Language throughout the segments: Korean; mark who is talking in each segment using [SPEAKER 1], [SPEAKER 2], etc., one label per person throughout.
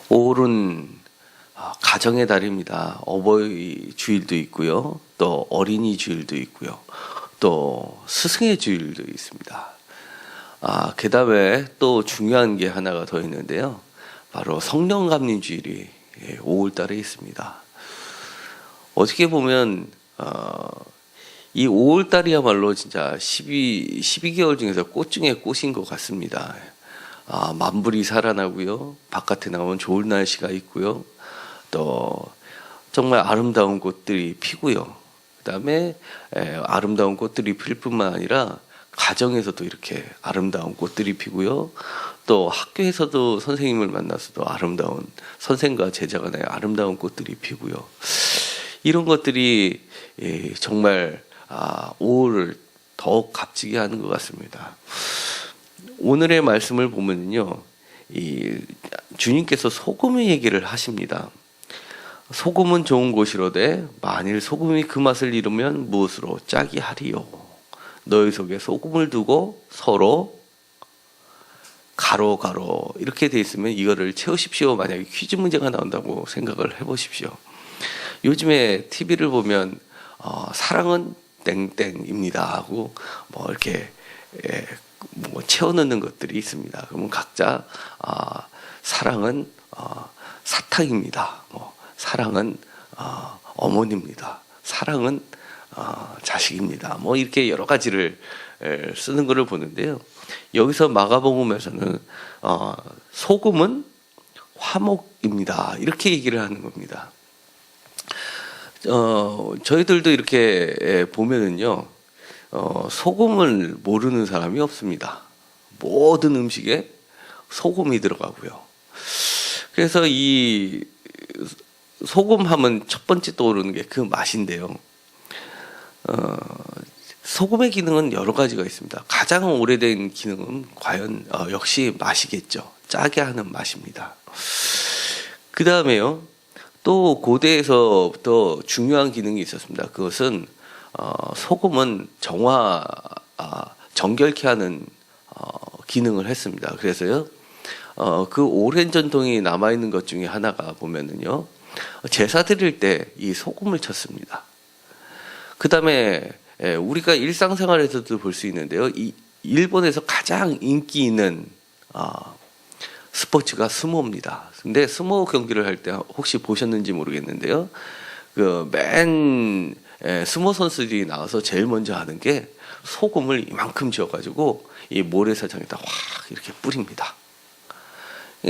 [SPEAKER 1] 5월은 가정의 달입니다. 어버이 주일도 있고요. 또 어린이 주일도 있고요. 또 스승의 주일도 있습니다. 그다음에 또 중요한 게 하나가 더 있는데요. 바로 성령 감림 주일이 5월 달에 있습니다. 어떻게 보면 이 5월 달이야말로 진짜 12개월 중에서 꽃 중에 꽃인 것 같습니다. 만물이 살아나고요. 바깥에 나오면 좋은 날씨가 있고요. 또 정말 아름다운 꽃들이 피고요. 그다음에 아름다운 꽃들이 필 뿐만 아니라 가정에서도 이렇게 아름다운 꽃들이 피고요. 또 학교에서도 선생님을 만나서도 아름다운 선생과 제자 간의 아름다운 꽃들이 피고요. 이런 것들이 정말 5월을 더욱 값지게 하는 것 같습니다. 오늘의 말씀을 보면요, 주님께서 소금의 얘기를 하십니다. 소금은 좋은 것이로되 만일 소금이 그 맛을 잃으면 무엇으로 짜게 하리요. 너희 속에 소금을 두고 서로 가로 이렇게 돼 있으면 이거를 채우십시오. 만약에 퀴즈 문제가 나온다고 생각을 해보십시오. 요즘에 TV를 보면 사랑은 땡땡입니다 하고 이렇게 채워넣는 것들이 있습니다. 그러면 각자 사랑은 사탕입니다. 사랑은 어머니입니다. 사랑은 자식입니다. 이렇게 여러 가지를 쓰는 것을 보는데요. 여기서 마가복음에서는 소금은 화목입니다. 이렇게 얘기를 하는 겁니다. 저희들도 이렇게 보면은요, 소금을 모르는 사람이 없습니다. 모든 음식에 소금이 들어가고요. 그래서 이 소금 하면 첫 번째 떠오르는 게 그 맛인데요. 소금의 기능은 여러 가지가 있습니다. 가장 오래된 기능은 과연 역시 맛이겠죠. 짜게 하는 맛입니다. 그 다음에요, 또 고대에서부터 중요한 기능이 있었습니다. 그것은 소금은 정결케 하는 기능을 했습니다. 그래서요, 그 오랜 전통이 남아있는 것 중에 하나가 보면은요, 제사 드릴 때 이 소금을 쳤습니다. 그 다음에 우리가 일상생활에서도 볼 수 있는데요, 이 일본에서 가장 인기 있는 스포츠가 스모입니다. 근데 스모 경기를 할 때 혹시 보셨는지 모르겠는데요, 스모 선수들이 나와서 제일 먼저 하는 게 소금을 이만큼 지어가지고 이 모래사장에다 확 이렇게 뿌립니다.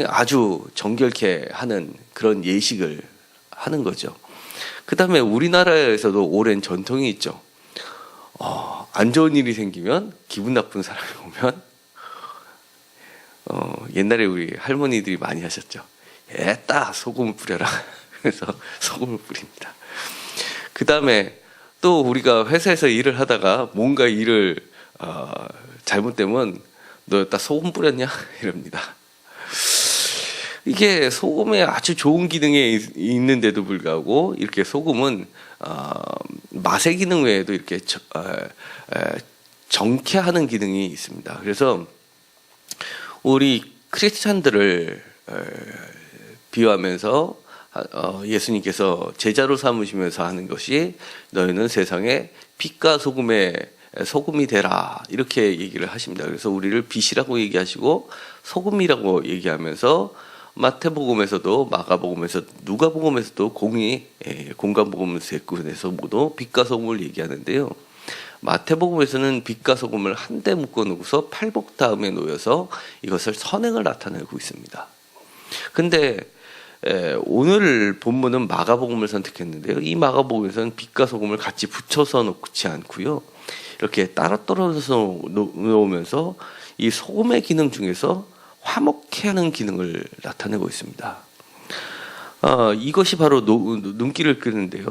[SPEAKER 1] 아주 정결케 하는 그런 예식을 하는 거죠. 그 다음에 우리나라에서도 오랜 전통이 있죠. 안 좋은 일이 생기면, 기분 나쁜 사람이 오면 옛날에 우리 할머니들이 많이 하셨죠. 에따 소금을 뿌려라. 그래서 소금을 뿌립니다. 그 다음에 또 우리가 회사에서 일을 하다가 뭔가 일을 잘못되면 너 딱 소금 뿌렸냐? 이럽니다. 이게 소금에 아주 좋은 기능이 있는데도 불구하고 이렇게 소금은 맛의 기능 외에도 이렇게 정케하는 기능이 있습니다. 그래서 우리 크리스찬들을 비유하면서 예수님께서 제자로 삼으시면서 하는 것이 너희는 세상에 빛과 소금이 되라, 이렇게 얘기를 하십니다. 그래서 우리를 빛이라고 얘기하시고 소금이라고 얘기하면서 마태복음에서도 마가복음에서 누가복음에서도 공간복음에서 구분해서 모두 빛과 소금을 얘기하는데요. 마태복음에서는 빛과 소금을 한데 묶어 놓고서 팔복 다음에 놓여서 이것을 선행을 나타내고 있습니다. 근데 오늘 본문은 마가복음을 선택했는데요. 이 마가복음에서는 빛과 소금을 같이 붙여서 놓지 않고요, 이렇게 따로 떨어져서 놓으면서 이 소금의 기능 중에서 화목케 하는 기능을 나타내고 있습니다. 이것이 바로 눈길을 끄는데요.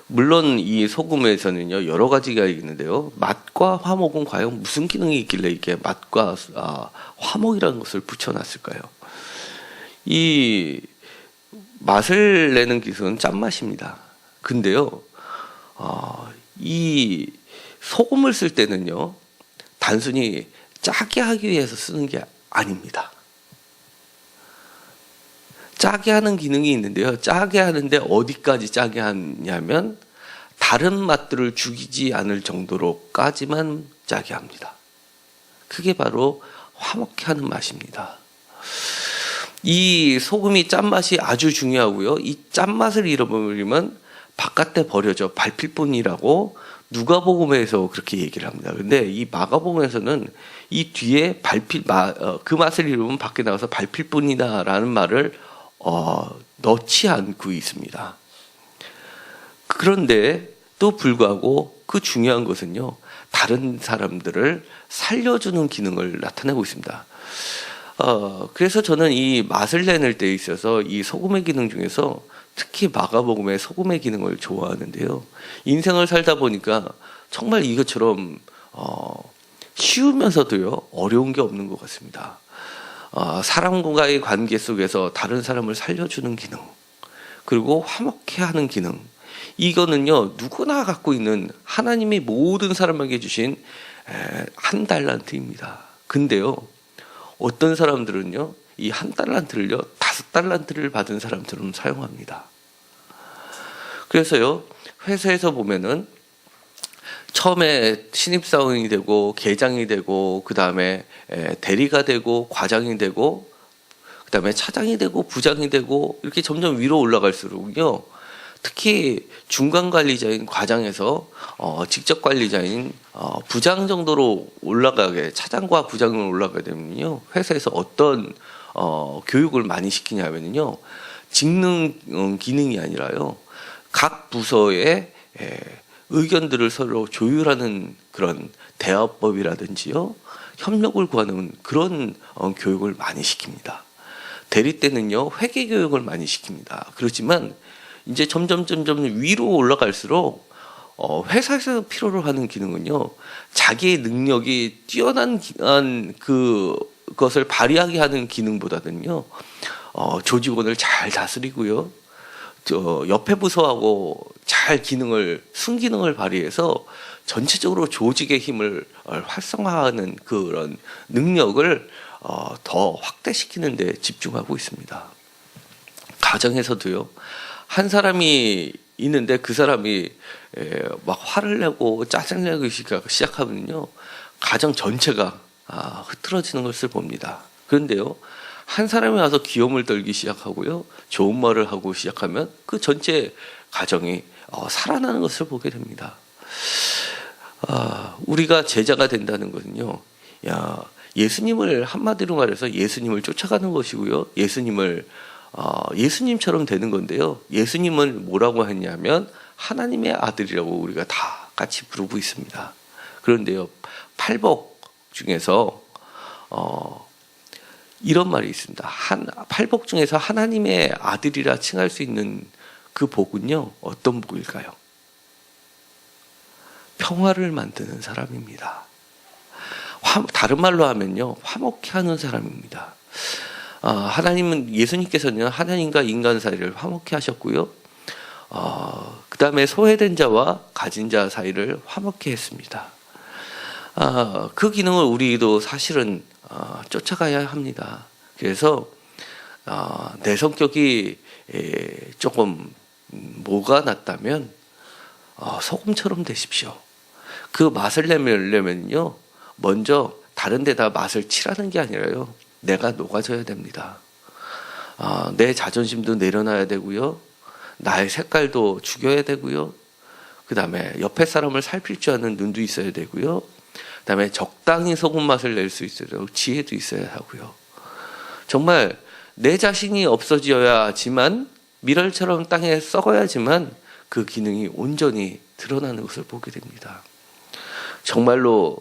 [SPEAKER 1] 물론 이 소금에서는요, 여러 가지가 있는데요, 맛과 화목은 과연 무슨 기능이 있길래 이렇게 맛과 화목이라는 것을 붙여놨을까요? 이 맛을 내는 기술은 짠맛입니다. 근데요, 이 소금을 쓸 때는요, 단순히 짜게 하기 위해서 쓰는 게 아닙니다. 짜게 하는 기능이 있는데요. 짜게 하는데 어디까지 짜게 하냐면 다른 맛들을 죽이지 않을 정도로까지만 짜게 합니다. 그게 바로 화목해 하는 맛입니다. 이 소금이 짠맛이 아주 중요하고요. 이 짠맛을 잃어버리면 바깥에 버려져 밟힐 뿐이라고 누가복음에서 그렇게 얘기를 합니다. 근데 이 마가복음에서는 이 뒤에 그 맛을 잃으면 밖에 나가서 밟힐 뿐이다라는 말을 넣지 않고 있습니다. 그런데 또 불구하고 그 중요한 것은요, 다른 사람들을 살려주는 기능을 나타내고 있습니다. 그래서 저는 이 맛을 내낼 때 있어서 이 소금의 기능 중에서 특히 마가복음의 소금의 기능을 좋아하는데요. 인생을 살다 보니까 정말 이것처럼 쉬우면서도요, 어려운 게 없는 것 같습니다. 사람과의 관계 속에서 다른 사람을 살려주는 기능, 그리고 화목해 하는 기능, 이거는요 누구나 갖고 있는 하나님이 모든 사람에게 주신 한 달란트입니다. 근데요 어떤 사람들은요 이 한 달란트를요 5달란트를 받은 사람처럼 사용합니다. 그래서요 회사에서 보면은 처음에 신입사원이 되고 계장이 되고 그 다음에 대리가 되고 과장이 되고 그 다음에 차장이 되고 부장이 되고 이렇게 점점 위로 올라갈수록요, 특히 중간 관리자인 과장에서 직접 관리자인 부장 정도로 올라가게, 차장과 부장으로 올라가게 되면요, 회사에서 어떤 교육을 많이 시키냐면요, 직능 기능이 아니라요, 각 부서의 의견들을 서로 조율하는 그런 대화법이라든지요, 협력을 구하는 그런 교육을 많이 시킵니다. 대리 때는요 회계 교육을 많이 시킵니다. 그렇지만 이제 점점 위로 올라갈수록 회사에서 필요로 하는 기능은요, 자기의 능력이 뛰어난 그것을 발휘하게 하는 기능보다는요, 조직원을 잘 다스리고요, 옆에 부서하고 잘 순기능을 발휘해서 전체적으로 조직의 힘을 활성화하는 그런 능력을 더 확대시키는 데 집중하고 있습니다. 가정에서도요, 한 사람이 있는데 그 사람이 막 화를 내고 짜증내기 시작하면요, 가정 전체가 흐트러지는 것을 봅니다. 그런데요, 한 사람이 와서 귀염을 떨기 시작하고요, 좋은 말을 하고 시작하면 그 전체 가정이 살아나는 것을 보게 됩니다. 우리가 제자가 된다는 것은요, 예수님을 한마디로 말해서 예수님을 쫓아가는 것이고요, 예수님처럼 되는 건데요, 예수님은 뭐라고 했냐면 하나님의 아들이라고 우리가 다 같이 부르고 있습니다. 그런데요, 팔복 중에서 이런 말이 있습니다. 팔복 중에서 하나님의 아들이라 칭할 수 있는 그 복은요, 어떤 복일까요? 평화를 만드는 사람입니다. 다른 말로 하면요, 화목해 하는 사람입니다. 예수님께서는 하나님과 인간 사이를 화목해 하셨고요, 그 다음에 소외된 자와 가진 자 사이를 화목해 했습니다. 그 기능을 우리도 사실은 쫓아가야 합니다. 그래서 내 성격이 조금 모가 났다면 소금처럼 되십시오. 그 맛을 내려면요, 먼저 다른 데다 맛을 칠하는 게 아니라요, 내가 녹아져야 됩니다. 내 자존심도 내려놔야 되고요, 나의 색깔도 죽여야 되고요, 그 다음에 옆에 사람을 살필 줄 아는 눈도 있어야 되고요, 그 다음에 적당히 소금 맛을 낼 수 있어야 되고 지혜도 있어야 하고요. 정말 내 자신이 없어져야지만, 미랄처럼 땅에 썩어야지만 그 기능이 온전히 드러나는 것을 보게 됩니다. 정말로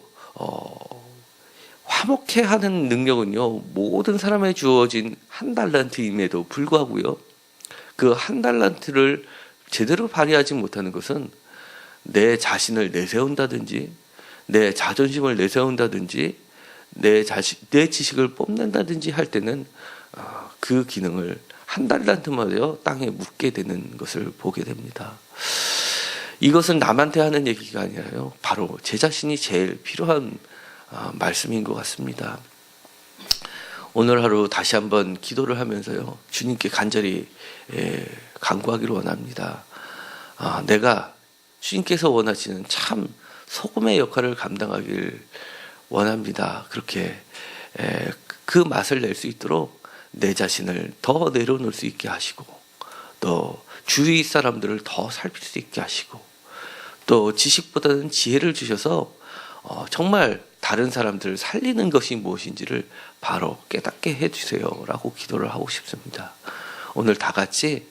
[SPEAKER 1] 화목해 하는 능력은요, 모든 사람에 주어진 한 달란트임에도 불구하고요, 그 한 달란트를 제대로 발휘하지 못하는 것은 내 자신을 내세운다든지, 내 자존심을 내세운다든지, 내 지식을 뽐낸다든지 할 때는 그 기능을 한 달란트마저 땅에 묻게 되는 것을 보게 됩니다. 이것은 남한테 하는 얘기가 아니라요, 바로 제 자신이 제일 필요한 말씀인 것 같습니다. 오늘 하루 다시 한번 기도를 하면서요, 주님께 간절히 간구하기를 원합니다. 내가 주님께서 원하시는 참 소금의 역할을 감당하길 원합니다. 그렇게 그 맛을 낼 수 있도록 내 자신을 더 내려놓을 수 있게 하시고, 또 주위 사람들을 더 살필 수 있게 하시고, 또 지식보다는 지혜를 주셔서 정말 다른 사람들을 살리는 것이 무엇인지를 바로 깨닫게 해주세요 라고 기도를 하고 싶습니다. 오늘 다 같이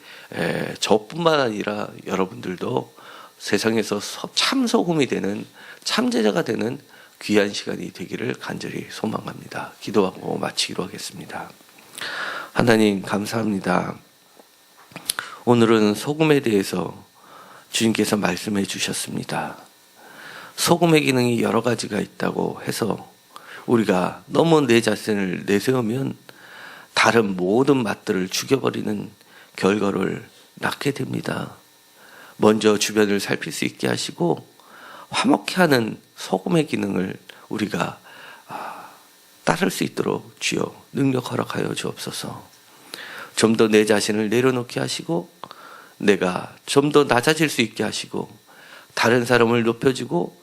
[SPEAKER 1] 저뿐만 아니라 여러분들도 세상에서 참 소금이 되는 참제자가 되는 귀한 시간이 되기를 간절히 소망합니다. 기도하고 마치기로 하겠습니다. 하나님 감사합니다. 오늘은 소금에 대해서 주님께서 말씀해 주셨습니다. 소금의 기능이 여러 가지가 있다고 해서 우리가 너무 내 자신을 내세우면 다른 모든 맛들을 죽여버리는 결과를 낳게 됩니다. 먼저 주변을 살필 수 있게 하시고 화목케 하는 소금의 기능을 우리가 따를 수 있도록 주여 능력 허락하여 주옵소서. 좀 더 내 자신을 내려놓게 하시고 내가 좀 더 낮아질 수 있게 하시고 다른 사람을 높여주고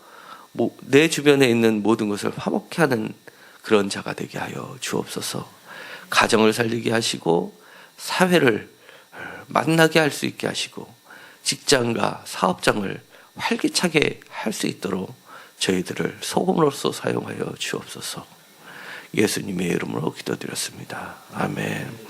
[SPEAKER 1] 내 주변에 있는 모든 것을 화목케 하는 그런 자가 되게 하여 주옵소서. 가정을 살리게 하시고 사회를 만나게 할 수 있게 하시고 직장과 사업장을 활기차게 할 수 있도록 저희들을 소금으로서 사용하여 주옵소서. 예수님의 이름으로 기도드렸습니다. 아멘.